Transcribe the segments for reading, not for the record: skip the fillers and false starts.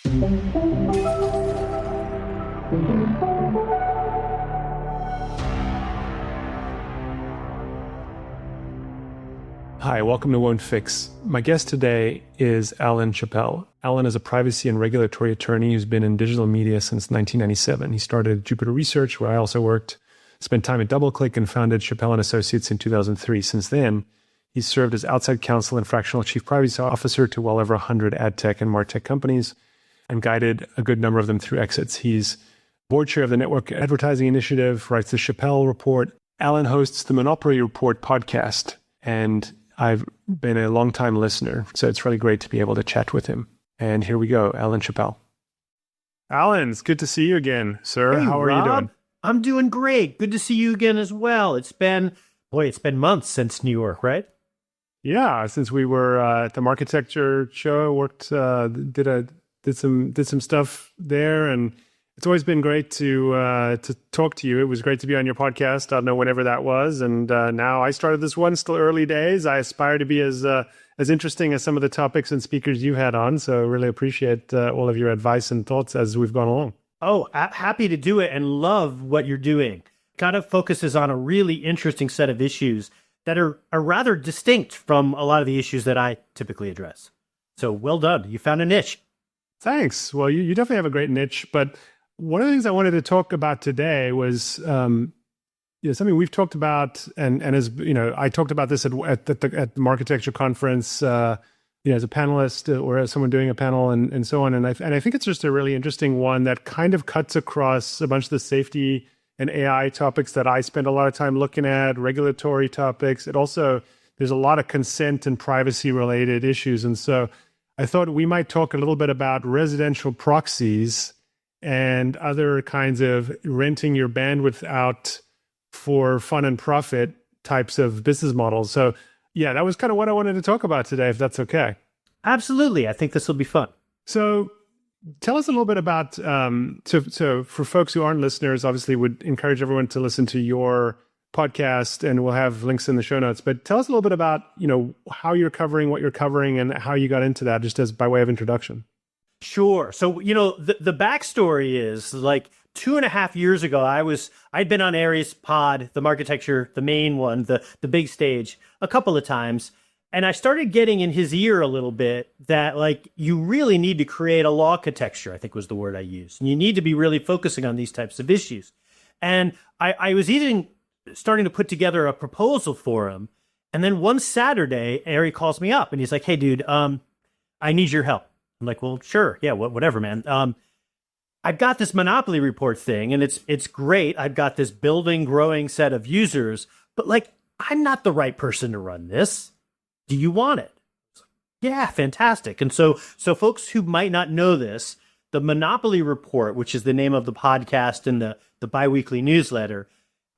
Hi, welcome to Won't Fix. My guest today is Alan Chapell. Alan is a privacy and regulatory attorney who's been in digital media since 1997. He started Jupiter Research, where I also worked, spent time at DoubleClick, and founded Chapell & Associates in 2003. Since then, he's served as outside counsel and fractional chief privacy officer to well over 100 ad tech and martech companies and guided a good number of them through exits. He's board chair of the Network Advertising Initiative, writes the Chapell Report. Alan hosts the Monopoly Report podcast, and I've been a long-time listener, so it's really great to be able to chat with him. And here we go, Alan Chapell. Alan, it's good to see you again, sir. Hey, how are Rob, you doing? I'm doing great. Good to see you again as well. It's been months since New York, right? Yeah, since we were at the Marketecture show, worked, did some stuff there, and it's always been great to talk to you. It was great to be on your podcast. I don't know whenever that was, and now I started this one. Still early days. I aspire to be as interesting as some of the topics and speakers you had on. So really appreciate all of your advice and thoughts as we've gone along. Oh, happy to do it and love what you're doing. Kind of focuses on a really interesting set of issues that are rather distinct from a lot of the issues that I typically address. So well done. You found a niche. Thanks. Well, you definitely have a great niche, but one of the things I wanted to talk about today was something we've talked about, and as you know, I talked about this at the Marketecture conference, as a panelist or as someone doing a panel and so on. And I think it's just a really interesting one that kind of cuts across a bunch of the safety and AI topics that I spend a lot of time looking at, regulatory topics. There's a lot of consent and privacy related issues, and so I thought we might talk a little bit about residential proxies and other kinds of renting your bandwidth out for fun and profit types of business models. So yeah, that was kind of what I wanted to talk about today, if that's okay. Absolutely. I think this will be fun. So tell us a little bit about, so for folks who aren't listeners, obviously would encourage everyone to listen to your podcast, and we'll have links in the show notes, but tell us a little bit about, how you're covering what you're covering and how you got into that, just as by way of introduction. Sure. So, the backstory is like 2.5 years ago, I'd been on Aries Pod, the Marketecture, the main one, the big stage, a couple of times. And I started getting in his ear a little bit that you really need to create a law architecture, I think was the word I used. And you need to be really focusing on these types of issues. And I was even starting to put together a proposal for him. And then one Saturday, Ari calls me up and he's like, "Hey dude, I need your help." I'm like, "Well, sure. Yeah, whatever, man. I've got this Monopoly Report thing, and it's great. I've got this growing set of users, but I'm not the right person to run this. Do you want it?" Yeah, fantastic. And so folks who might not know this, the Monopoly Report, which is the name of the podcast and the biweekly newsletter,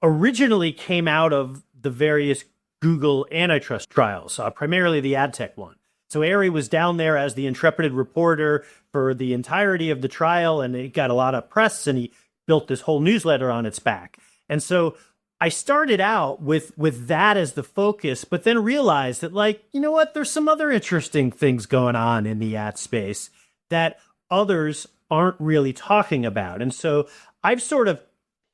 originally came out of the various Google antitrust trials, primarily the ad tech one. So Ari was down there as the intrepid reporter for the entirety of the trial, and it got a lot of press, and he built this whole newsletter on its back. And so I started out with that as the focus, but then realized that, there's some other interesting things going on in the ad space that others aren't really talking about. And so I've sort of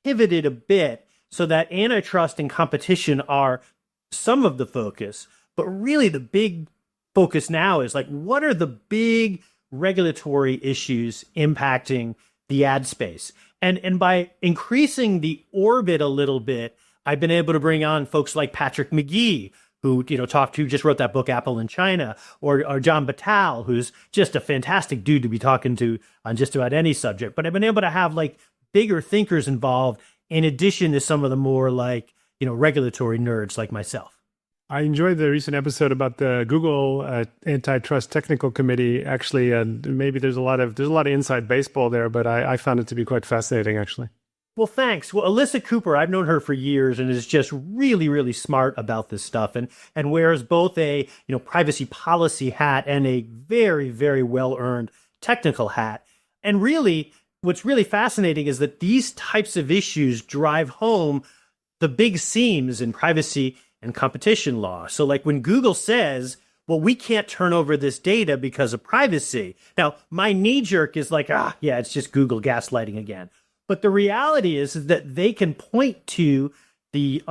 pivoted a bit so that antitrust and competition are some of the focus, but really the big focus now is what are the big regulatory issues impacting the ad space? And by increasing the orbit a little bit, I've been able to bring on folks like Patrick McGee, who just wrote that book, Apple in China, or John Batal, who's just a fantastic dude to be talking to on just about any subject. But I've been able to have bigger thinkers involved in addition to some of the more regulatory nerds like myself. I enjoyed the recent episode about the Google Antitrust Technical Committee. Actually, maybe there's a lot of inside baseball there, but I found it to be quite fascinating, actually. Well, thanks. Well, Alyssa Cooper, I've known her for years and is just really, really smart about this stuff and wears both a privacy policy hat and a very, very well-earned technical hat. And really, what's really fascinating is that these types of issues drive home the big seams in privacy and competition law. So when Google says well, we can't turn over this data because of privacy. Now, my knee jerk is like, yeah, it's just Google gaslighting again. But the reality is that they can point to the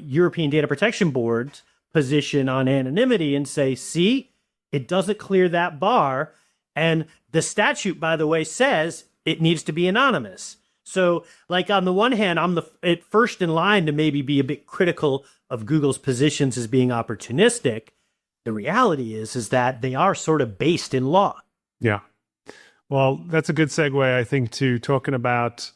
European Data Protection Board's position on anonymity and say, see, it doesn't clear that bar. And the statute, by the way, says it needs to be anonymous. So, like, on the one hand, I'm at first in line to maybe be a bit critical of Google's positions as being opportunistic. The reality is that they are sort of based in law. Yeah. Well, that's a good segue, I think, to talking about,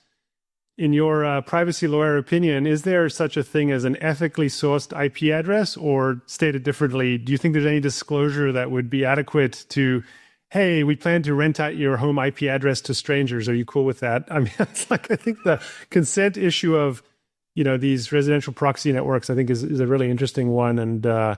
in your privacy lawyer opinion, is there such a thing as an ethically sourced IP address? Or stated differently, do you think there's any disclosure that would be adequate to, hey, we plan to rent out your home IP address to strangers. Are you cool with that? I mean, it's like, I think the consent issue of, these residential proxy networks, I think is a really interesting one. And yeah,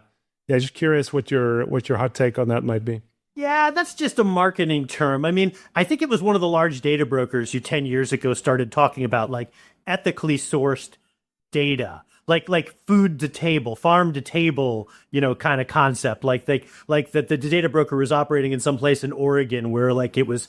just curious what your hot take on that might be. Yeah, that's just a marketing term. I mean, I think it was one of the large data brokers who 10 years ago started talking about like ethically sourced data, like food to table, farm to table, kind of concept. Like that the data broker was operating in some place in Oregon where like it was,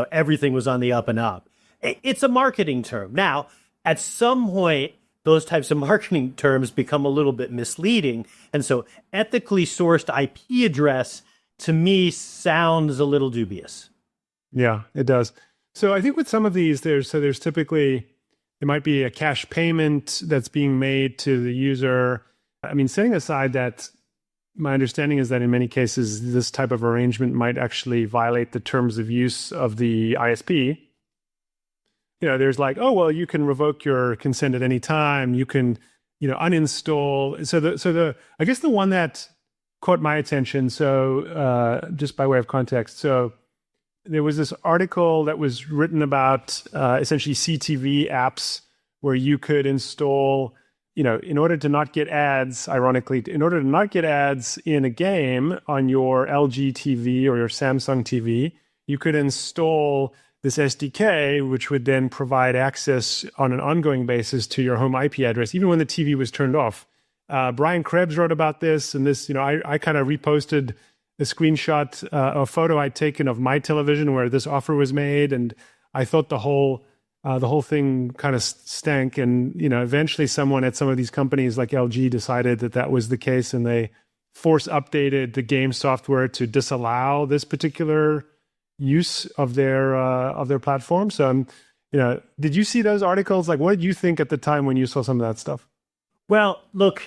everything was on the up and up. It's a marketing term. Now, at some point, those types of marketing terms become a little bit misleading. And so ethically sourced IP address to me sounds a little dubious. Yeah, it does. So I think with some of these, there's typically, it might be a cash payment that's being made to the user. I mean, setting aside that, my understanding is that in many cases, this type of arrangement might actually violate the terms of use of the ISP. There's like, oh, well, you can revoke your consent at any time. You can, uninstall. So I guess the one that caught my attention. So just by way of context, so there was this article that was written about essentially CTV apps where you could install, in order to not get ads, ironically, in order to not get ads in a game on your LG TV or your Samsung TV, you could install this SDK, which would then provide access on an ongoing basis to your home IP address, even when the TV was turned off. Brian Krebs wrote about this, and this, I kind of reposted a screenshot, a photo I'd taken of my television where this offer was made, and I thought the whole thing kind of stank. And eventually, someone at some of these companies like LG decided that was the case, and they force updated the game software to disallow this particular use of their platform. So, did you see those articles? Like, what did you think at the time when you saw some of that stuff? Well, look,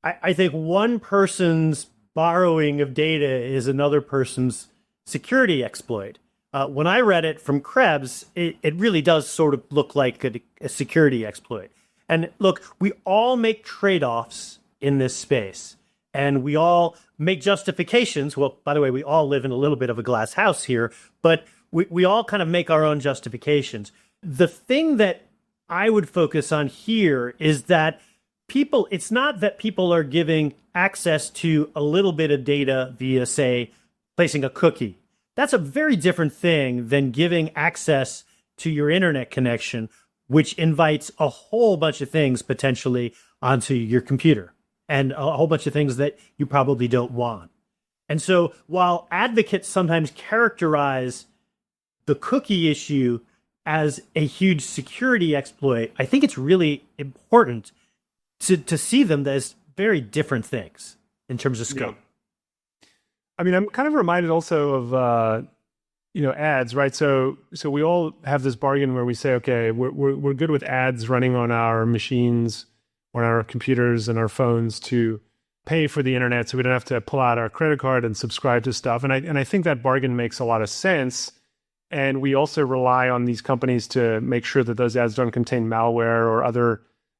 I think one person's borrowing of data is another person's security exploit. When I read it from Krebs, it really does sort of look like a security exploit. And look, we all make trade-offs in this space, and we all make justifications. Well, by the way, we all live in a little bit of a glass house here, but we all kind of make our own justifications. The thing that I would focus on here is that it's not that people are giving access to a little bit of data via, say, placing a cookie. That's a very different thing than giving access to your internet connection, which invites a whole bunch of things potentially onto your computer and a whole bunch of things that you probably don't want. And so while advocates sometimes characterize the cookie issue as a huge security exploit, I think it's really important to see them as very different things in terms of scope. Yeah. I mean, I'm kind of reminded also of, ads, right? So we all have this bargain where we say, okay, we're good with ads running on our machines, on our computers and our phones to pay for the internet, so we don't have to pull out our credit card and subscribe to stuff. And I think that bargain makes a lot of sense. And we also rely on these companies to make sure that those ads don't contain malware or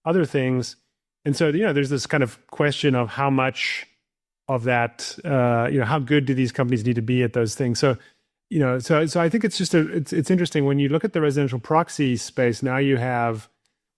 other things. And so, there's this kind of question of how much of that, how good do these companies need to be at those things? So, so I think it's just it's interesting when you look at the residential proxy space. Now you have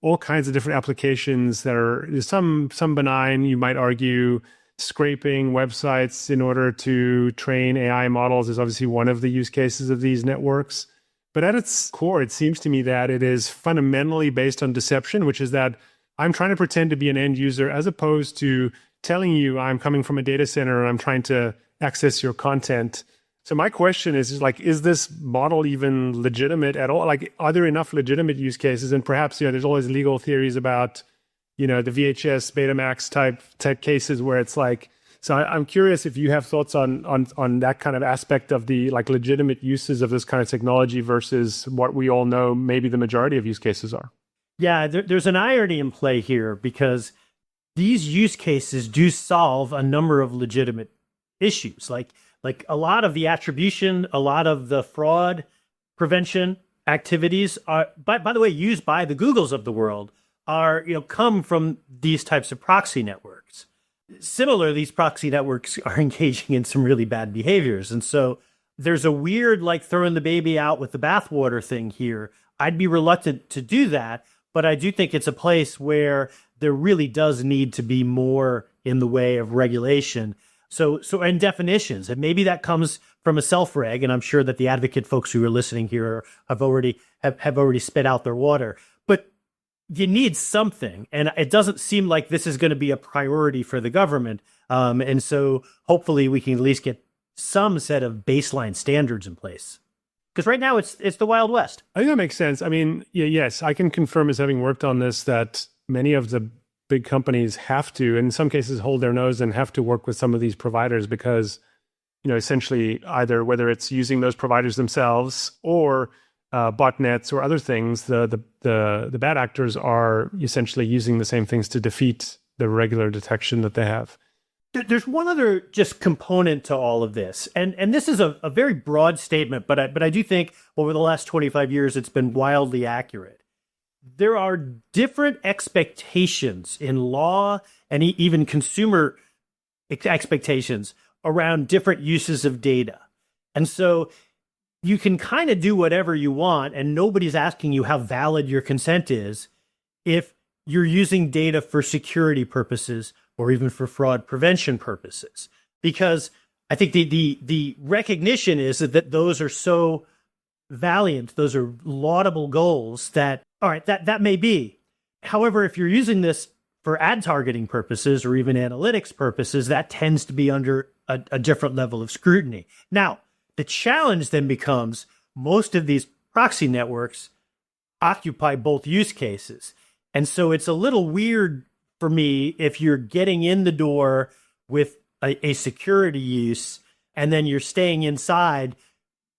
all kinds of different applications that are some benign, you might argue. Scraping websites in order to train AI models is obviously one of the use cases of these networks. But at its core, it seems to me that it is fundamentally based on deception, which is that I'm trying to pretend to be an end user as opposed to telling you I'm coming from a data center and I'm trying to access your content. So my question is like, is this model even legitimate at all? Like, are there enough legitimate use cases? And perhaps, there's always legal theories about, the VHS Betamax type cases where it's like, so I'm curious if you have thoughts on that kind of aspect of the like legitimate uses of this kind of technology versus what we all know maybe the majority of use cases are. Yeah, there's an irony in play here because these use cases do solve a number of legitimate issues. Like a lot of the attribution, a lot of the fraud prevention activities are, by the way, used by the Googles of the world are, come from these types of proxy networks. Similar, these proxy networks are engaging in some really bad behaviors. And so there's a weird, like throwing the baby out with the bathwater thing here. I'd be reluctant to do that, but I do think it's a place where there really does need to be more in the way of regulation. So and definitions, and maybe that comes from a self-reg, and I'm sure that the advocate folks who are listening here have already spit out their water. But you need something, and it doesn't seem like this is going to be a priority for the government. And so hopefully we can at least get some set of baseline standards in place. Because right now it's the Wild West. I think that makes sense. I mean, yes, I can confirm as having worked on this that many of the big companies have to, in some cases, hold their nose and have to work with some of these providers because, essentially either whether it's using those providers themselves or botnets or other things, the bad actors are essentially using the same things to defeat the regular detection that they have. There's one other just component to all of this, and this is a very broad statement, but I do think over the last 25 years it's been wildly accurate. There are different expectations in law and even consumer expectations around different uses of data. And so you can kind of do whatever you want, and nobody's asking you how valid your consent is if you're using data for security purposes or even for fraud prevention purposes. Because I think the recognition is that those are so valiant, those are laudable goals that, all right, that may be. However, if you're using this for ad targeting purposes or even analytics purposes, that tends to be under a different level of scrutiny. Now, the challenge then becomes most of these proxy networks occupy both use cases. And so it's a little weird for me if you're getting in the door with a security use and then you're staying inside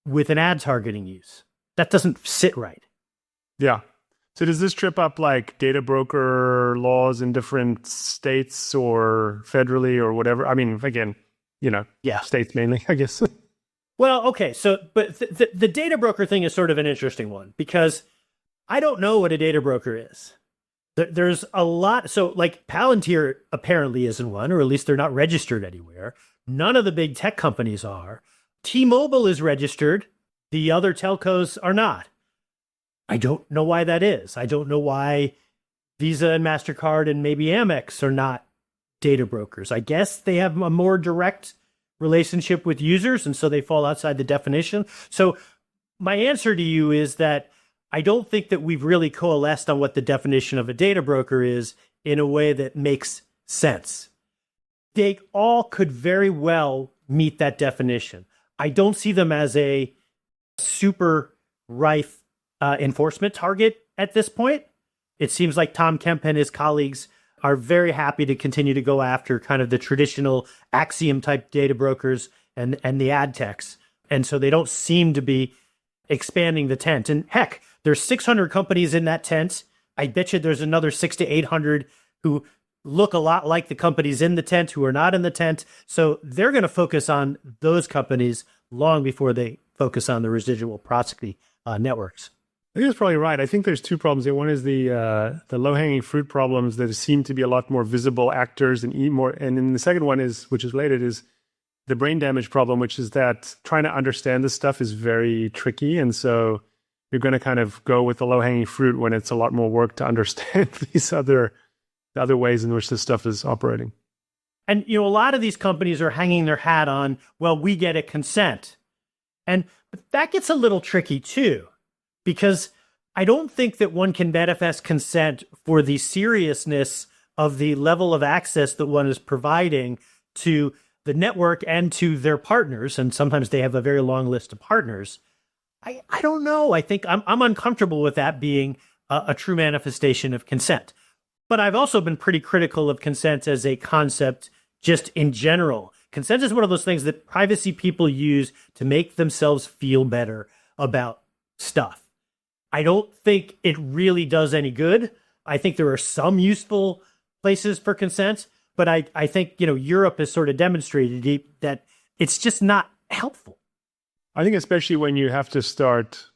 with an ad targeting use. That doesn't sit right. Yeah. So does this trip up like data broker laws in different states or federally or whatever? I mean, again, states mainly, I guess. Well, okay. So, but the data broker thing is sort of an interesting one because I don't know what a data broker is. There's a lot. So like Palantir apparently isn't one, or at least they're not registered anywhere. None of the big tech companies are. T-Mobile is registered. The other telcos are not. I don't know why that is. I don't know why Visa and MasterCard and maybe Amex are not data brokers. I guess they have a more direct relationship with users, and so they fall outside the definition. So my answer to you is that I don't think that we've really coalesced on what the definition of a data broker is in a way that makes sense. They all could very well meet that definition. I don't see them as a super rife enforcement target at this point. It seems like Tom Kemp and his colleagues are very happy to continue to go after kind of the traditional Axiom type data brokers and the ad techs. And so they don't seem to be expanding the tent. And heck, there's 600 companies in that tent. I bet you there's another 600 to 800 who look a lot like the companies in the tent who are not in the tent. So they're going to focus on those companies long before they focus on the residual proxy networks. I think that's probably right. I think there's two problems here. One is the low-hanging fruit problems that seem to be a lot more visible actors and more. And then the second one is, which is related, is the brain damage problem, which is that trying to understand this stuff is very tricky. And so you're going to kind of go with the low-hanging fruit when it's a lot more work to understand these other ways in which this stuff is operating. And, a lot of these companies are hanging their hat on, well, we get a consent. And that gets a little tricky too, because I don't think that one can manifest consent for the seriousness of the level of access that one is providing to the network and to their partners, and sometimes they have a very long list of partners. I don't know. I think I'm uncomfortable with that being a true manifestation of consent. But I've also been pretty critical of consent as a concept just in general. Consent is one of those things that privacy people use to make themselves feel better about stuff. I don't think it really does any good. I think there are some useful places for consent, but I think, Europe has sort of demonstrated that it's just not helpful. I think especially when you have to start,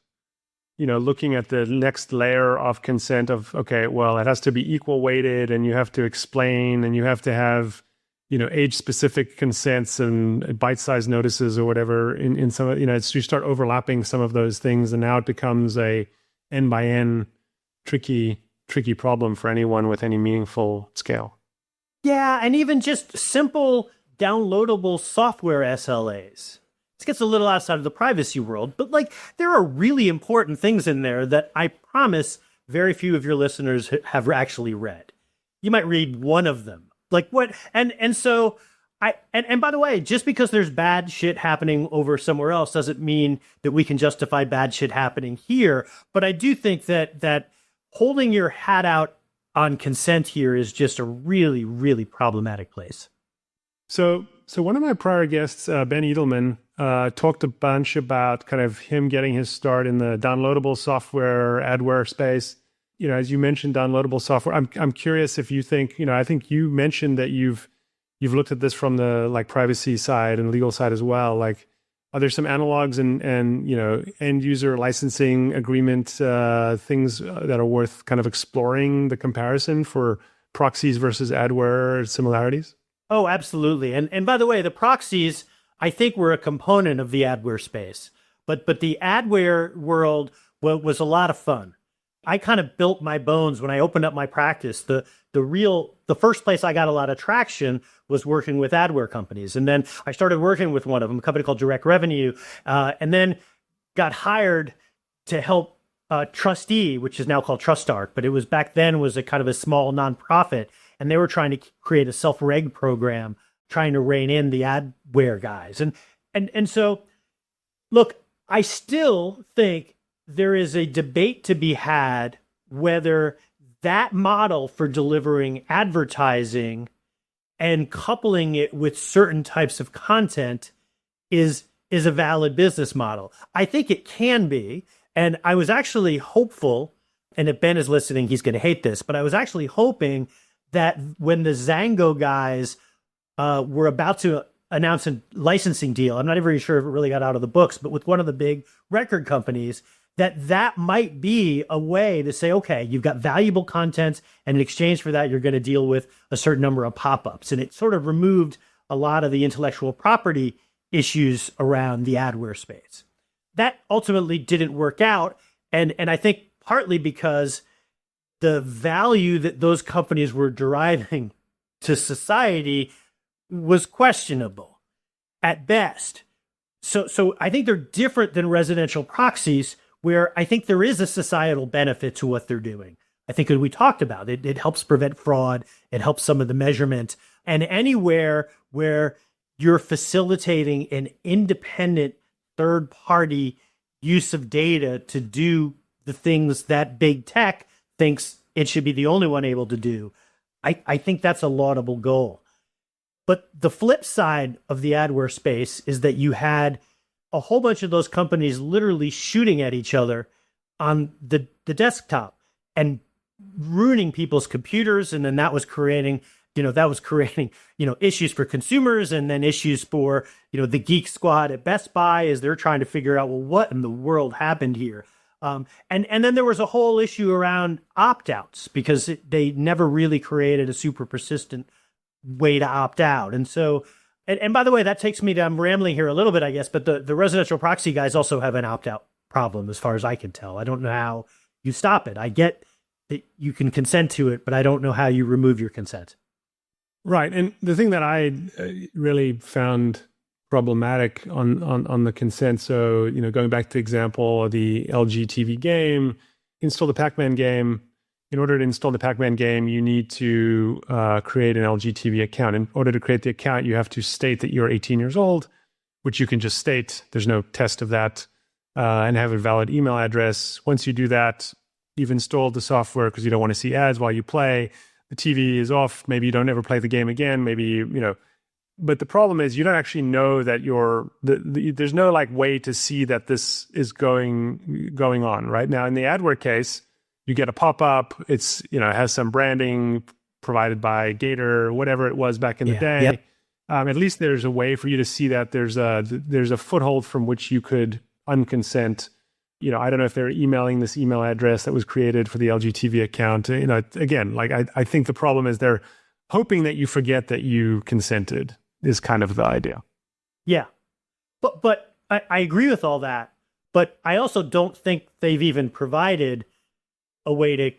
looking at the next layer of consent of, okay, well, it has to be equal weighted and you have to explain and you have to have, age-specific consents and bite-sized notices or whatever in some, you start overlapping some of those things, and now it becomes a N-by-N tricky problem for anyone with any meaningful scale. Yeah, and even just simple downloadable software SLAs. This gets a little outside of the privacy world, but there are really important things in there that I promise very few of your listeners have actually read. You might read one of them. What? And so and by the way, just because there's bad shit happening over somewhere else doesn't mean that we can justify bad shit happening here. But I do think that holding your hat out on consent here is just a really, really problematic place. So one of my prior guests, Ben Edelman, talked a bunch about kind of him getting his start in the downloadable software adware space. As you mentioned, downloadable software. I'm curious if you think, I think you mentioned that you've looked at this from the privacy side and legal side as well. Are there some analogs and end user licensing agreement things that are worth kind of exploring the comparison for proxies versus adware similarities? Oh, absolutely. And by the way, the proxies, I think, were a component of the adware space. But the adware world was a lot of fun. I kind of built my bones when I opened up my practice. The first place I got a lot of traction was working with adware companies. And then I started working with one of them, a company called Direct Revenue, and then got hired to help Trustee, which is now called TrustArc, but it was back then was a kind of a small nonprofit. And they were trying to create a self-reg program, trying to rein in the adware guys. And so, look, I still think there is a debate to be had whether that model for delivering advertising and coupling it with certain types of content is a valid business model. I think it can be. And I was actually hopeful, and if Ben is listening, he's going to hate this, but I was actually hoping that when the Zango guys were about to announce a licensing deal, I'm not even sure if it really got out of the books, but with one of the big record companies, that might be a way to say, okay, you've got valuable content, and in exchange for that, you're going to deal with a certain number of pop-ups. And it sort of removed a lot of the intellectual property issues around the adware space. That ultimately didn't work out, and I think partly because the value that those companies were deriving to society was questionable at best. So I think they're different than residential proxies, where I think there is a societal benefit to what they're doing. I think as we talked about, it helps prevent fraud. It helps some of the measurement. And anywhere where you're facilitating an independent third-party use of data to do the things that big tech thinks it should be the only one able to do, I think that's a laudable goal. But the flip side of the adware space is that you had a whole bunch of those companies literally shooting at each other on the desktop and ruining people's computers. And then that was creating issues for consumers, and then issues for, the geek squad at Best Buy as they're trying to figure out, well, what in the world happened here? And then there was a whole issue around opt-outs because they never really created a super persistent way to opt out. And so, and by the way, that takes me to, I'm rambling here a little bit, I guess, but the residential proxy guys also have an opt-out problem as far as I can tell. I don't know how you stop it. I get that you can consent to it, but I don't know how you remove your consent. Right. And the thing that I really found problematic on the consent, so, going back to the example of the LG TV game, install the Pac-Man game, in order to install the Pac-Man game, you need to create an LG TV account. In order to create the account, you have to state that you're 18 years old, which you can just state. There's no test of that, and have a valid email address. Once you do that, you've installed the software because you don't want to see ads while you play. The TV is off. Maybe you don't ever play the game again. Maybe but the problem is you don't actually know that there's no like way to see that this is going on right now. In the Adware case, you get a pop-up. It's, has some branding provided by Gator, whatever it was back in the day. Yep. At least there's a way for you to see that there's a foothold from which you could unconsent. I don't know if they're emailing this email address that was created for the LG TV account. Again, like I think the problem is they're hoping that you forget that you consented is kind of the idea. Yeah. But I agree with all that. But I also don't think they've even provided a way to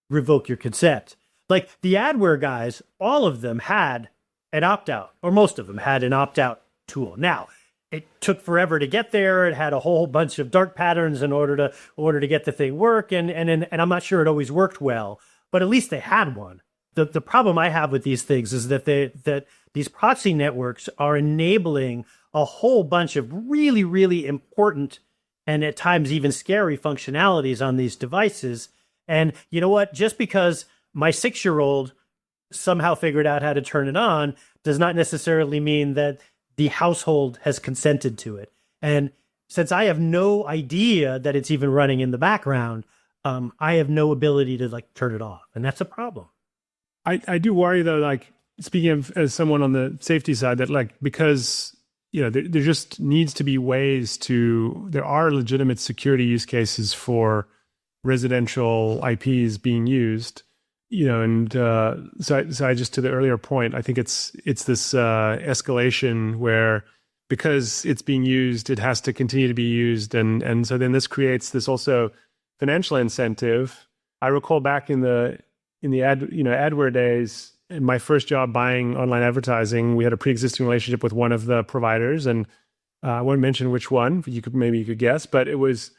revoke your consent. Like the Adware guys, all of them had an opt-out, or most of them had an opt-out tool. Now, it took forever to get there. It had a whole bunch of dark patterns in order to get the thing work, and I'm not sure it always worked well, but at least they had one. The problem I have with these things is that these proxy networks are enabling a whole bunch of really, really important and at times even scary functionalities on these devices. And you know what? Just because my 6-year-old somehow figured out how to turn it on does not necessarily mean that the household has consented to it. And since I have no idea that it's even running in the background, I have no ability to turn it off. And that's a problem. I do worry though, like speaking of as someone on the safety side, that because there just needs to be ways there are legitimate security use cases for residential IPs being used, and so I just, to the earlier point, I think it's this escalation where because it's being used, it has to continue to be used, and so then this creates this also financial incentive. I recall back in the Adware days, in my first job buying online advertising, we had a pre-existing relationship with one of the providers, and I won't mention which one. Maybe you could guess, but it was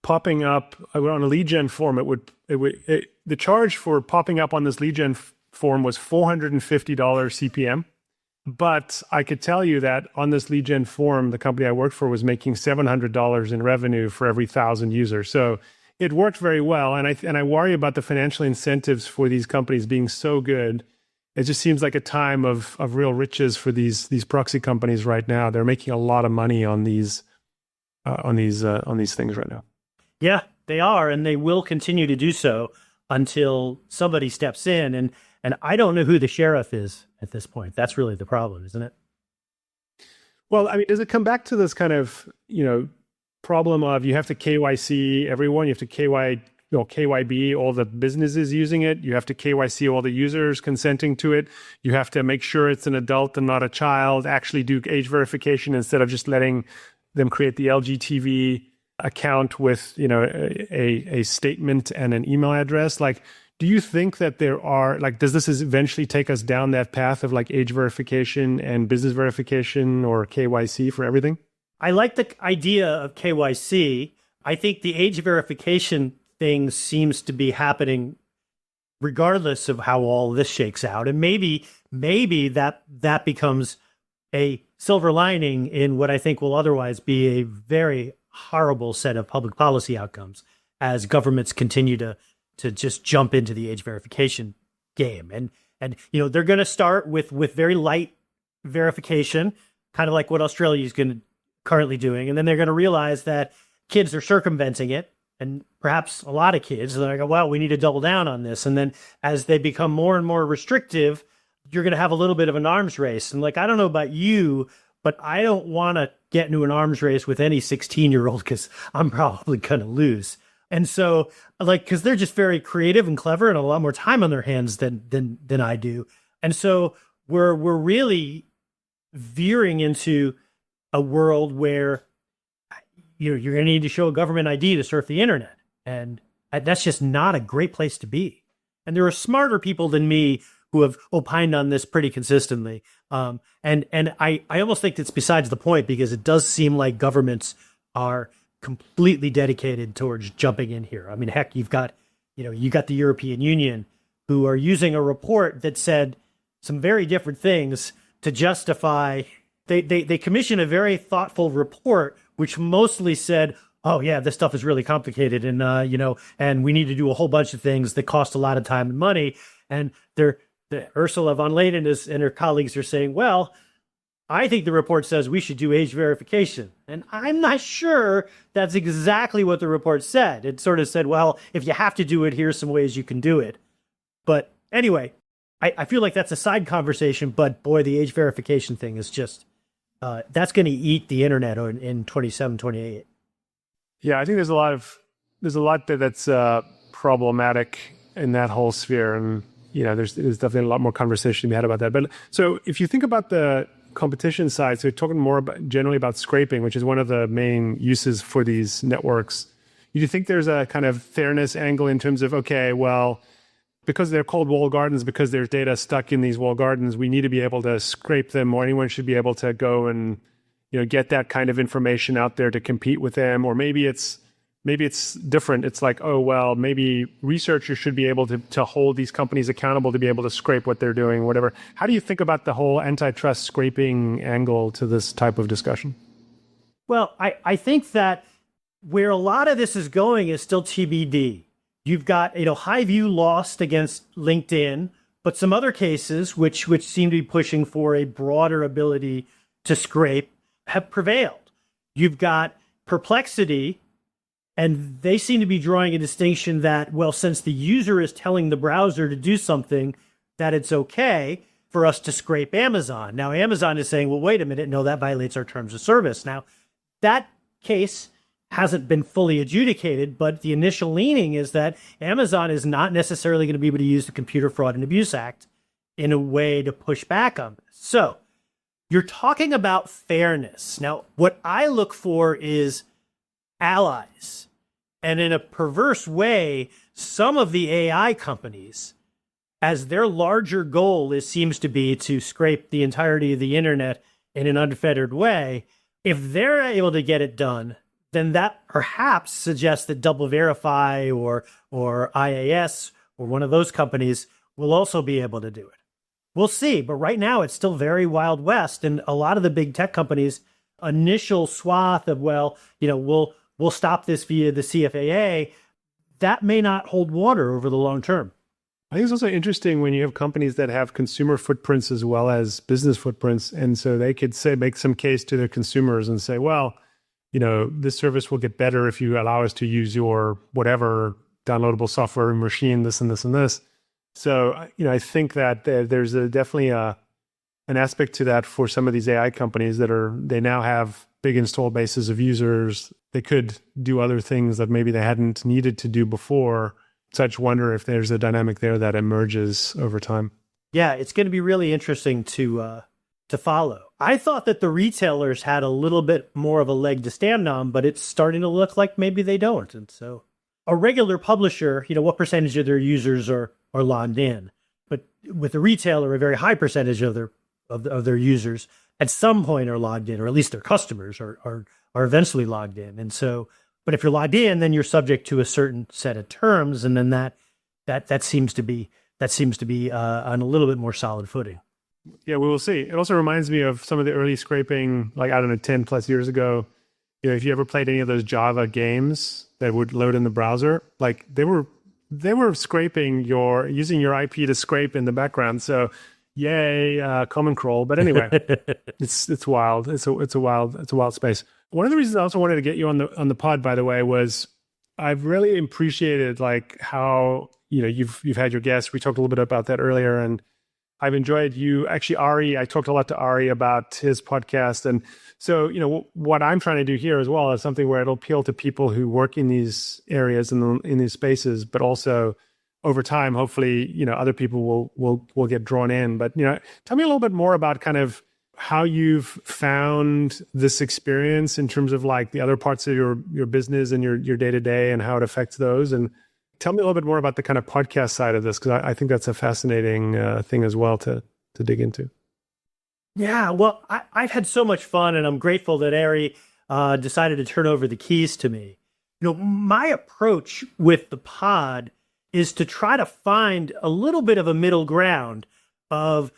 popping up on a lead gen form. The charge for popping up on this lead gen form was $450 CPM. But I could tell you that on this lead gen form, the company I worked for was making $700 in revenue for every 1,000 users. So it worked very well. And I worry about the financial incentives for these companies being so good. It just seems like a time of real riches for these proxy companies right now. They're making a lot of money on these things right now. Yeah, they are, and they will continue to do so until somebody steps in. And I don't know who the sheriff is at this point. That's really the problem, isn't it? Well, I mean, does it come back to this kind of, problem of you have to KYC everyone, you have to KYB all the businesses using it, you have to KYC all the users consenting to it, you have to make sure it's an adult and not a child, actually do age verification instead of just letting them create the LG TV account with, a statement and an email address. Do you think that there are, does this eventually take us down that path of age verification and business verification or KYC for everything? I like the idea of KYC. I think the age verification thing seems to be happening regardless of how all this shakes out. And maybe that becomes a silver lining in what I think will otherwise be a very horrible set of public policy outcomes as governments continue to just jump into the age verification game. And they're going to start with very light verification, kind of like what Australia is currently doing. And then they're going to realize that kids are circumventing it, and perhaps a lot of kids. And they go, well, we need to double down on this. And then as they become more and more restrictive, you're going to have a little bit of an arms race. And I don't know about you, but I don't want to get into an arms race with any 16-year-old because I'm probably going to lose. And so, because they're just very creative and clever and a lot more time on their hands than I do. And so we're really veering into a world where you're going to need to show a government ID to surf the internet. And that's just not a great place to be. And there are smarter people than me who have opined on this pretty consistently. And I almost think it's besides the point, because it does seem like governments are completely dedicated towards jumping in here. I mean, heck, you've got you got the European Union who are using a report that said some very different things to justify. They commissioned a very thoughtful report, which mostly said, oh yeah, this stuff is really complicated, and and we need to do a whole bunch of things that cost a lot of time and money. And the Ursula von Leyen and her colleagues are saying, well, I think the report says we should do age verification. And I'm not sure that's exactly what the report said. It sort of said, well, if you have to do it, here's some ways you can do it. But anyway, I feel like that's a side conversation, but boy, the age verification thing is just, that's going to eat the internet in 27, 28. Yeah, I think there's a lot that's problematic in that whole sphere. And, there's definitely a lot more conversation to be had about that. But so if you think about the competition side, so you're talking more generally about scraping, which is one of the main uses for these networks. Do you think there's a kind of fairness angle in terms of, okay, well, because they're called walled gardens, because there's data stuck in these walled gardens, we need to be able to scrape them, or anyone should be able to go and get that kind of information out there to compete with them? Or maybe it's different. It's like, oh, well, maybe researchers should be able to hold these companies accountable to be able to scrape what they're doing, whatever. How do you think about the whole antitrust scraping angle to this type of discussion? Well, I think that where a lot of this is going is still TBD. You've got, Highview lost against LinkedIn, but some other cases which seem to be pushing for a broader ability to scrape have prevailed. You've got Perplexity, and they seem to be drawing a distinction that, well, since the user is telling the browser to do something, that it's okay for us to scrape Amazon. Now, Amazon is saying, well, wait a minute, no, that violates our terms of service. Now, that case hasn't been fully adjudicated, but the initial leaning is that Amazon is not necessarily going to be able to use the Computer Fraud and Abuse Act in a way to push back on this. So you're talking about fairness. Now, what I look for is allies. And in a perverse way, some of the AI companies, as their larger goal seems to be to scrape the entirety of the internet in an unfettered way, if they're able to get it done, then that perhaps suggests that Double Verify or IAS or one of those companies will also be able to do it. We'll see, but right now it's still very Wild West, and a lot of the big tech companies' initial swath of, well, we'll stop this via the CFAA, that may not hold water over the long term. I think it's also interesting when you have companies that have consumer footprints as well as business footprints, and so they could make some case to their consumers and say, well, this service will get better if you allow us to use your whatever downloadable software and machine, this and this and this. So, I think that there's definitely an aspect to that for some of these AI companies they now have big install bases of users. They could do other things that maybe they hadn't needed to do before. So I just wonder if there's a dynamic there that emerges over time. Yeah, it's going to be really interesting to follow. I thought that the retailers had a little bit more of a leg to stand on, but it's starting to look like maybe they don't. And so a regular publisher, what percentage of their users are logged in? But with a retailer, a very high percentage of their users at some point are logged in, or at least their customers are eventually logged in. And so, but if you're logged in, then you're subject to a certain set of terms, and then that seems to be on a little bit more solid footing. Yeah, we will see. It also reminds me of some of the early scraping, like, I don't know, 10 plus years ago. If you ever played any of those Java games that would load in the browser, like they were scraping using your IP to scrape in the background. So yay, common crawl. But anyway, it's wild. It's a wild space. One of the reasons I also wanted to get you on the pod, by the way, was I've really appreciated like how, you've had your guests. We talked a little bit about that earlier, and I've enjoyed you. Actually, Ari, I talked a lot to Ari about his podcast. And so, what I'm trying to do here as well is something where it'll appeal to people who work in these areas and in these spaces, but also over time, hopefully, other people will get drawn in. But, tell me a little bit more about kind of how you've found this experience in terms of like the other parts of your business and your day-to-day and how it affects those. And tell me a little bit more about the kind of podcast side of this, because I think that's a fascinating thing as well to dig into. Yeah, well, I've had so much fun, and I'm grateful that Ari decided to turn over the keys to me. My approach with the pod is to try to find a little bit of a middle ground of,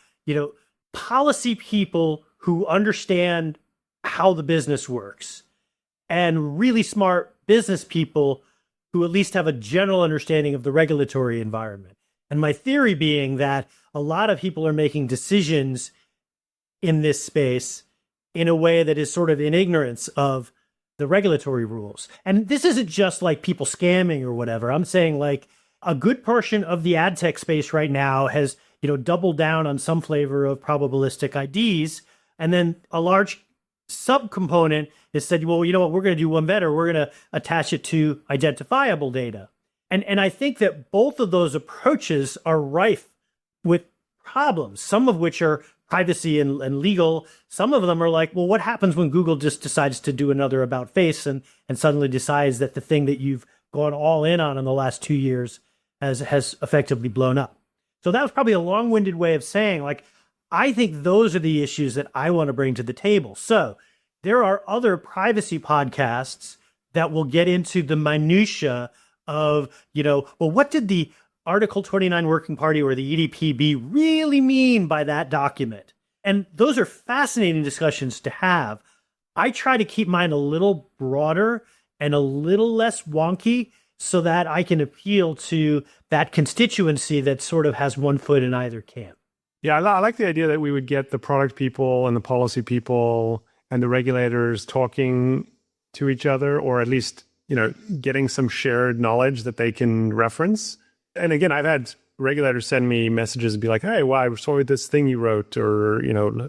policy people who understand how the business works and really smart business people who at least have a general understanding of the regulatory environment. And my theory being that a lot of people are making decisions in this space in a way that is sort of in ignorance of the regulatory rules. And this isn't just like people scamming or whatever. I'm saying like a good portion of the ad tech space right now has, doubled down on some flavor of probabilistic IDs. And then a large subcomponent has said, well, you know what, we're going to do one better. We're going to attach it to identifiable data. And I think that both of those approaches are rife with problems, some of which are privacy and legal. Some of them are like, well, what happens when Google just decides to do another about face and suddenly decides that the thing that you've gone all in on in the last 2 years has effectively blown up? So that was probably a long-winded way of saying, like, I think those are the issues that I want to bring to the table. So there are other privacy podcasts that will get into the minutia of, well, what did the Article 29 Working Party or the EDPB really mean by that document? And those are fascinating discussions to have. I try to keep mine a little broader and a little less wonky so that I can appeal to that constituency that sort of has one foot in either camp. Yeah, I like the idea that we would get the product people and the policy people and the regulators talking to each other, or at least, getting some shared knowledge that they can reference. And again, I've had regulators send me messages and be like, hey, well, I saw this thing you wrote, or,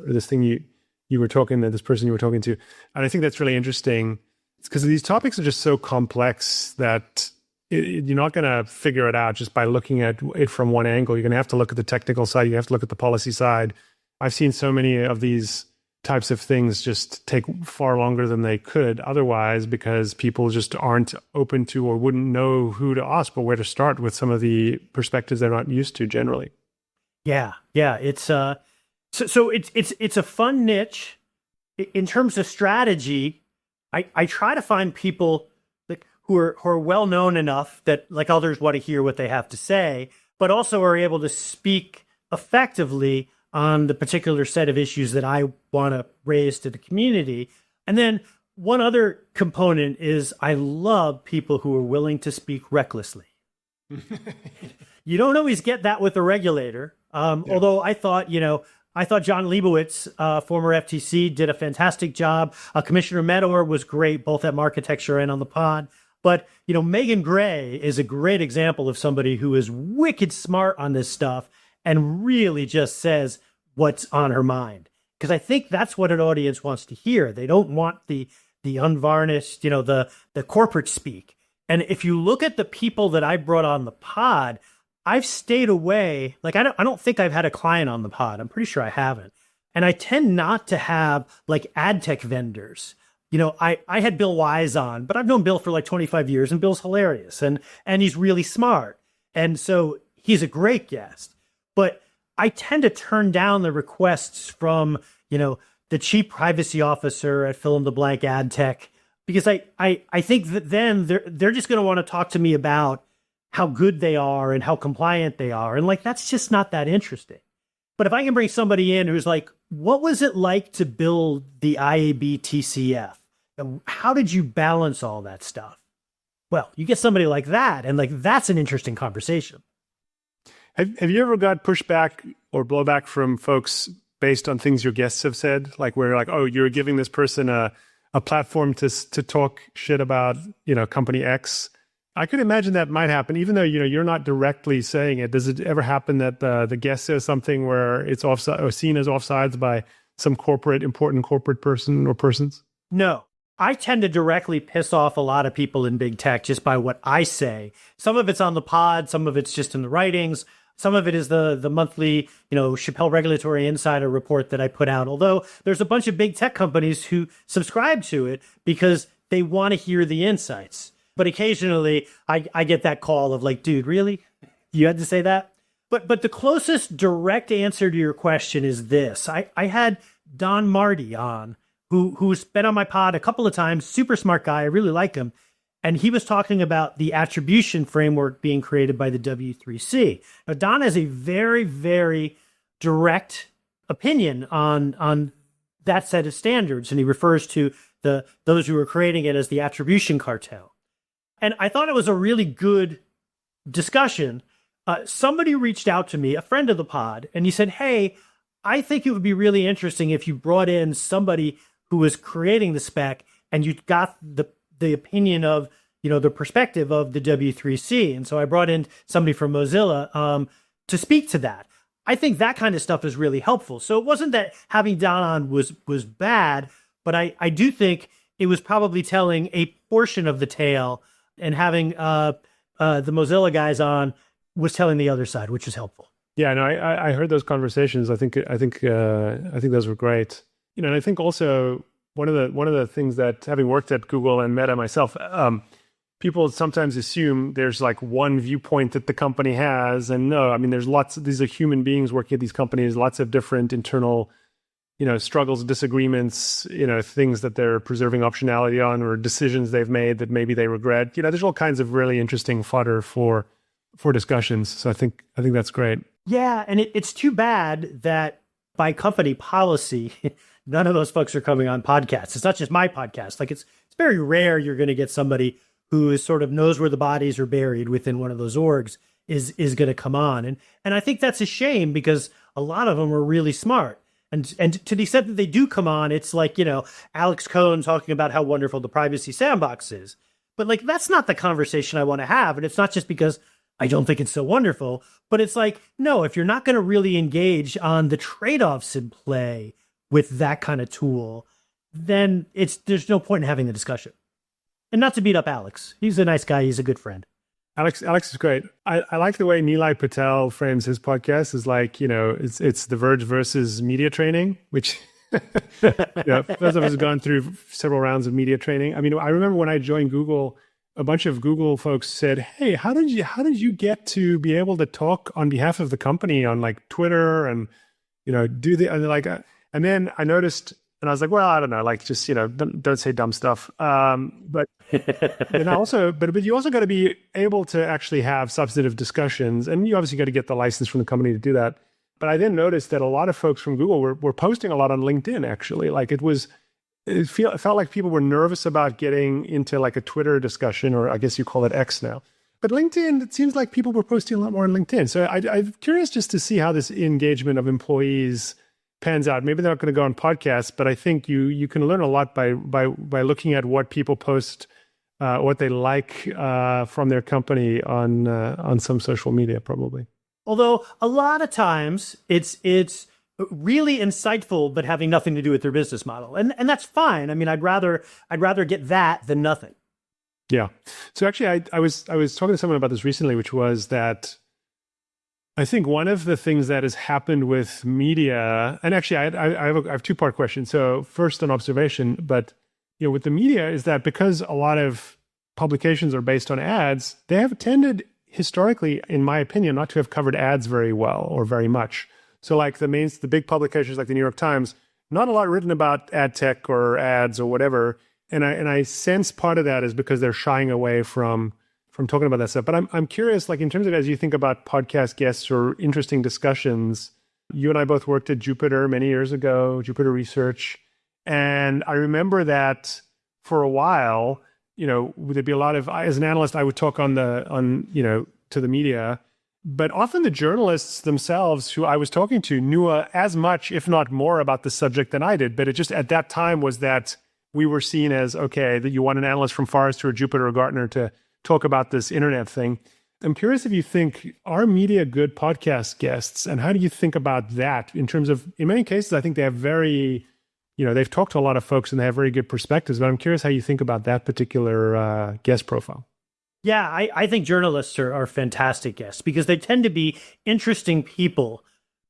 this thing you were talking to, this person you were talking to. And I think that's really interesting. It's because these topics are just so complex that you're not going to figure it out just by looking at it from one angle. You're going to have to look at the technical side. You have to look at the policy side. I've seen so many of these types of things just take far longer than they could otherwise, because people just aren't open to or wouldn't know who to ask or where to start with some of the perspectives they're not used to generally. Yeah. It's so it's a fun niche. In terms of strategy, I try to find people who are well known enough that like others want to hear what they have to say, but also are able to speak effectively on the particular set of issues that I want to raise to the community. And then one other component is I love people who are willing to speak recklessly. You don't always get that with a regulator. Although I thought John Leibowitz, former FTC, did a fantastic job. Commissioner Meador was great, both at Marketecture and on the pod. But, Megan Gray is a great example of somebody who is wicked smart on this stuff and really just says what's on her mind. Because I think that's what an audience wants to hear. They don't want the unvarnished, the corporate speak. And if you look at the people that I brought on the pod, I've stayed away. Like, I don't think I've had a client on the pod. I'm pretty sure I haven't. And I tend not to have like ad tech vendors. I had Bill Wise on, but I've known Bill for like 25 years, and Bill's hilarious and he's really smart. And so he's a great guest. But I tend to turn down the requests from, the chief privacy officer at fill in the blank ad tech, because I think that then they're just going to want to talk to me about how good they are and how compliant they are. And like, that's just not that interesting. But if I can bring somebody in who's like, what was it like to build the IAB TCF? How did you balance all that stuff? Well, you get somebody like that, and like, that's an interesting conversation. Have you ever got pushback or blowback from folks based on things your guests have said? Like, where like, oh, you're giving this person a platform to talk shit about, company X. I could imagine that might happen, even though, you're not directly saying it. Does it ever happen that the guest says something where it's offside or seen as offsides by some important corporate person or persons? No. I tend to directly piss off a lot of people in big tech just by what I say. Some of it's on the pod, some of it's just in the writings. Some of it is the monthly, Chapell Regulatory Insider report that I put out. Although there's a bunch of big tech companies who subscribe to it because they want to hear the insights. But occasionally I get that call of like, dude, really? You had to say that? But the closest direct answer to your question is this. I had Don Marty on, who's been on my pod a couple of times, super smart guy. I really like him. And he was talking about the attribution framework being created by the W3C. Now, Don has a very, very direct opinion on that set of standards, and he refers to those who are creating it as the attribution cartel. And I thought it was a really good discussion. Somebody reached out to me, a friend of the pod, and he said, hey, I think it would be really interesting if you brought in somebody who was creating the spec and you got the opinion of, the perspective of the W3C. And so I brought in somebody from Mozilla to speak to that. I think that kind of stuff is really helpful. So it wasn't that having Don on was bad, but I do think it was probably telling a portion of the tale, and having the Mozilla guys on was telling the other side, which is helpful. Yeah, no, I heard those conversations. I think those were great. And I think also one of the things that, having worked at Google and Meta myself, people sometimes assume there's like one viewpoint that the company has, and no, I mean there's these are human beings working at these companies, lots of different internal, struggles, disagreements, things that they're preserving optionality on, or decisions they've made that maybe they regret. There's all kinds of really interesting fodder for discussions. So I think that's great. Yeah, and it's too bad that by company policy, none of those folks are coming on podcasts. It's not just my podcast. Like it's very rare you're going to get somebody who is sort of knows where the bodies are buried within one of those orgs is going to come on. And I think that's a shame, because a lot of them are really smart. And to the extent that they do come on, it's like, Alex Cohn talking about how wonderful the privacy sandbox is. But like, that's not the conversation I want to have. And it's not just because I don't think it's so wonderful, but it's like, no, if you're not going to really engage on the trade-offs in play with that kind of tool, then there's no point in having the discussion. And not to beat up Alex. He's a nice guy. He's a good friend. Alex is great. I like the way Nilay Patel frames his podcast. Is like, it's The Verge versus media training, which those of us have gone through several rounds of media training. I mean, I remember when I joined Google, a bunch of Google folks said, "Hey, how did you get to be able to talk on behalf of the company on like Twitter and and then I noticed." And I was like, well, I don't know, like just, don't say dumb stuff. But then but you also got to be able to actually have substantive discussions. And you obviously got to get the license from the company to do that. But I then noticed that a lot of folks from Google were posting a lot on LinkedIn, actually. Like it felt like people were nervous about getting into like a Twitter discussion, or I guess you call it X now. But LinkedIn, it seems like people were posting a lot more on LinkedIn. So I'm curious just to see how this engagement of employees pans out. Maybe they're not going to go on podcasts, but I think you can learn a lot by looking at what people post, what they like from their company on some social media, probably. Although a lot of times it's really insightful, but having nothing to do with their business model, and that's fine. I mean, I'd rather get that than nothing. Yeah. So actually, I was talking to someone about this recently, which was that I think one of the things that has happened with media, and actually I have a two-part question. So first, an observation, but with the media, is that because a lot of publications are based on ads, they have tended historically, in my opinion, not to have covered ads very well or very much. So like the big publications like the New York Times, not a lot written about ad tech or ads or whatever. And I sense part of that is because they're shying away from talking about that stuff. But I'm curious, like in terms of as you think about podcast guests or interesting discussions, you and I both worked at Jupiter many years ago, Jupiter Research. And I remember that for a while, there'd be a lot of, as an analyst, I would talk to the media, but often the journalists themselves who I was talking to knew as much, if not more, about the subject than I did. But it just at that time was that we were seen as, okay, that you want an analyst from Forrester or Jupiter or Gartner to talk about this internet thing. I'm curious if you think, are media good podcast guests? And how do you think about that in terms of, in many cases, I think they have very, they've talked to a lot of folks and they have very good perspectives, but I'm curious how you think about that particular guest profile. Yeah, I think journalists are fantastic guests because they tend to be interesting people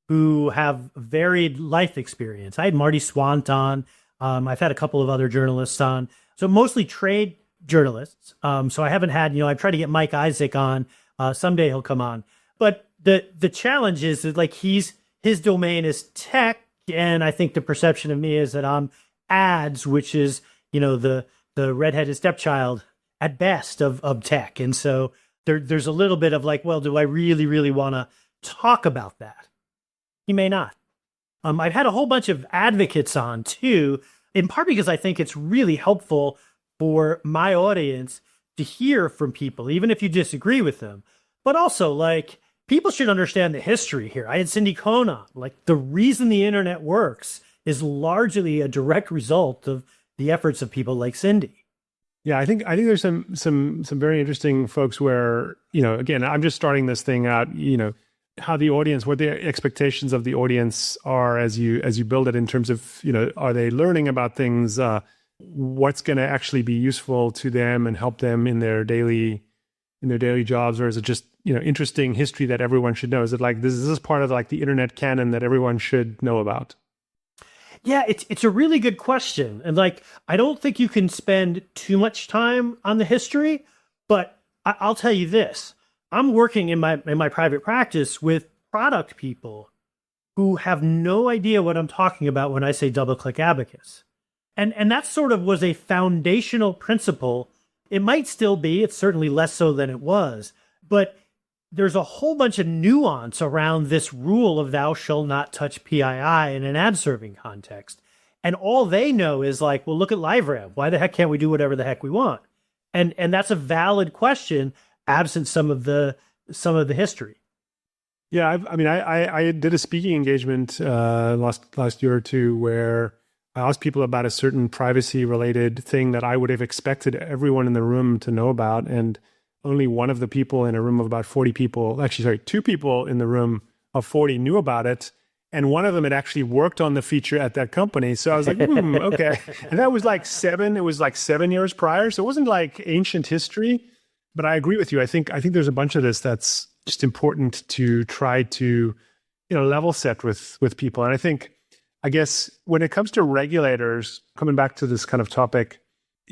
who have varied life experience. I had Marty Swant on. I've had a couple of other journalists on. So mostly trade journalists. So I haven't had, I've tried to get Mike Isaac on. Someday he'll come on. But the challenge is that like his domain is tech. And I think the perception of me is that I'm ads, which is, the redheaded stepchild at best of tech. And so there's a little bit of like, well, do I really, really want to talk about that? You may not. I've had a whole bunch of advocates on too, in part because I think it's really helpful for my audience to hear from people, even if you disagree with them. But also, like, people should understand the history here. I had Cindy Cohn on. Like, the reason the internet works is largely a direct result of the efforts of people like Cindy. Yeah, I think there's some very interesting folks where, again, I'm just starting this thing out, how the audience, what the expectations of the audience are as you build it in terms of, are they learning about things, what's going to actually be useful to them and help them in their daily jobs, or is it just, interesting history that everyone should know? Is it like this is part of like the internet canon that everyone should know about? Yeah, it's a really good question. And like, I don't think you can spend too much time on the history, but I'll tell you this. I'm working in my private practice with product people who have no idea what I'm talking about when I say double-click abacus. And that sort of was a foundational principle. It might still be, it's certainly less so than it was, but there's a whole bunch of nuance around this rule of thou shalt not touch PII in an ad serving context. And all they know is like, well, look at LiveRamp. Why the heck can't we do whatever the heck we want? And that's a valid question, absent some of the history. Yeah, I did a speaking engagement last year or two where I asked people about a certain privacy related thing that I would have expected everyone in the room to know about, and only one of the people in a room of about 40 people, two people in the room of 40 knew about it. And one of them had actually worked on the feature at that company. So I was like, okay. And that was like 7 years prior. So it wasn't like ancient history, but I agree with you. I think there's a bunch of this that's just important to try to, level set with people. And I guess when it comes to regulators, coming back to this kind of topic,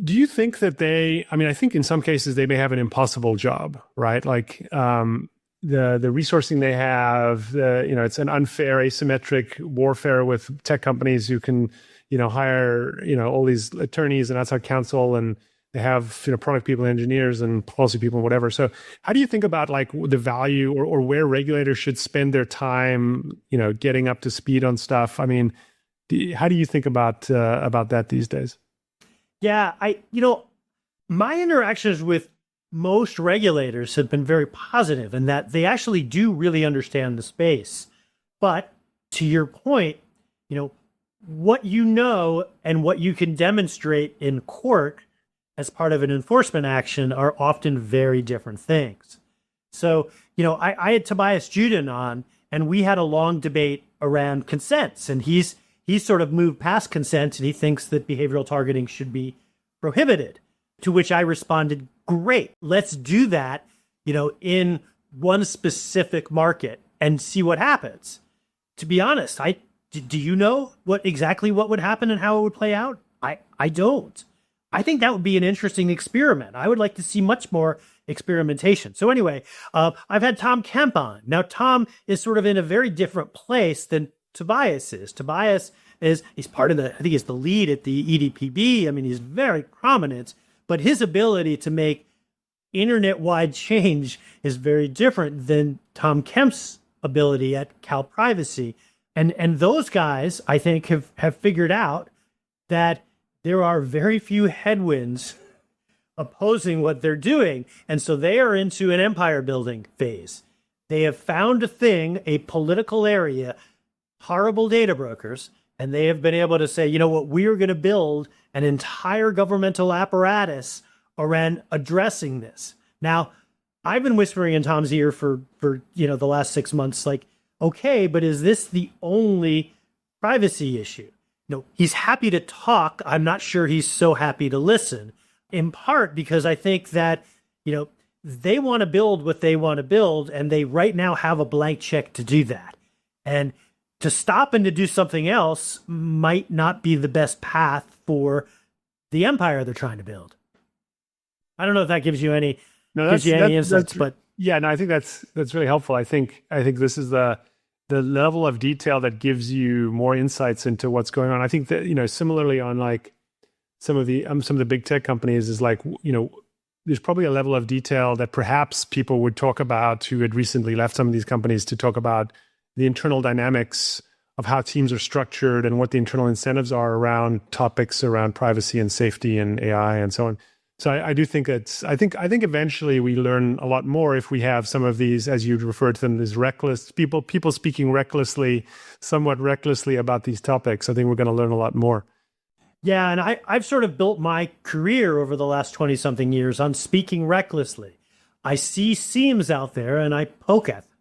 do you think that I think in some cases they may have an impossible job, right? Like the resourcing they have, it's an unfair, asymmetric warfare with tech companies who can, hire, all these attorneys and outside counsel, and they have, product people, engineers, and policy people, and whatever. So how do you think about like the value or where regulators should spend their time, getting up to speed on stuff? I mean, how do you think about that these days? Yeah, my interactions with most regulators have been very positive in that they actually do really understand the space. But to your point, what and what you can demonstrate in court as part of an enforcement action are often very different things. So, I had Tobias Juden on, and we had a long debate around consents, and he's sort of moved past consent, and he thinks that behavioral targeting should be prohibited, to which I responded, great, let's do that, in one specific market and see what happens. To be honest, do you know what would happen and how it would play out? I don't. I think that would be an interesting experiment. I would like to see much more experimentation. So anyway, I've had Tom Kemp on. Now, Tom is sort of in a very different place than Tobias is. Tobias he's part of I think he's the lead at the EDPB. I mean, he's very prominent, but his ability to make internet-wide change is very different than Tom Kemp's ability at Cal Privacy. And those guys, I think, have figured out that there are very few headwinds opposing what they're doing. And so they are into an empire building phase. They have found a political area, horrible data brokers, and they have been able to say, we are going to build an entire governmental apparatus around addressing this. Now, I've been whispering in Tom's ear for the last 6 months, like, okay, but is this the only privacy issue? He's happy to talk. I'm not sure he's so happy to listen, in part because I think that, they want to build what they want to build, and they right now have a blank check to do that. And to stop and to do something else might not be the best path for the empire they're trying to build. I don't know if that gives you any insights, but yeah, no, I think that's really helpful. I think this is the level of detail that gives you more insights into what's going on. I think that, similarly on like some of the big tech companies is like, there's probably a level of detail that perhaps people would talk about who had recently left some of these companies to talk about the internal dynamics of how teams are structured and what the internal incentives are around topics around privacy and safety and AI and so on. So I do think I think eventually we learn a lot more if we have some of these, as you referred to them, these reckless people speaking recklessly, somewhat recklessly about these topics. I think we're going to learn a lot more. Yeah, and I've sort of built my career over the last 20-something years on speaking recklessly. I see seams out there and I poke at them.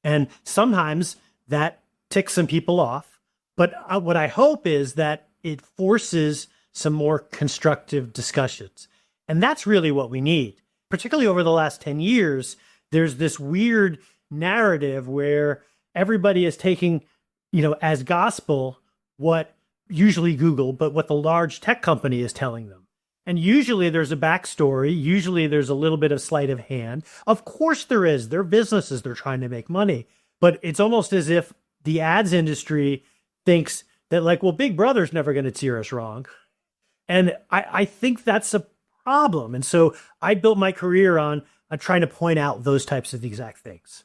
And sometimes that ticks some people off. But what I hope is that it forces some more constructive discussions. And that's really what we need. Particularly over the last 10 years, there's this weird narrative where everybody is taking, as gospel what usually Google, but what the large tech company is telling them. And usually there's a backstory. Usually there's a little bit of sleight of hand. Of course there is. They're businesses. They're trying to make money. But it's almost as if the ads industry thinks that Big Brother's never going to steer us wrong. And I think that's a problem. And so I built my career on trying to point out those types of exact things.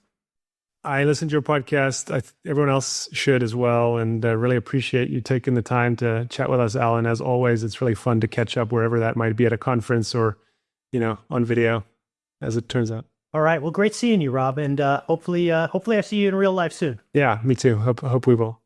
I listened to your podcast. Everyone else should as well. And really appreciate you taking the time to chat with us, Alan. As always, it's really fun to catch up wherever that might be, at a conference or, on video, as it turns out. All right. Well, great seeing you, Rob. And hopefully I see you in real life soon. Yeah, me too. Hope we will.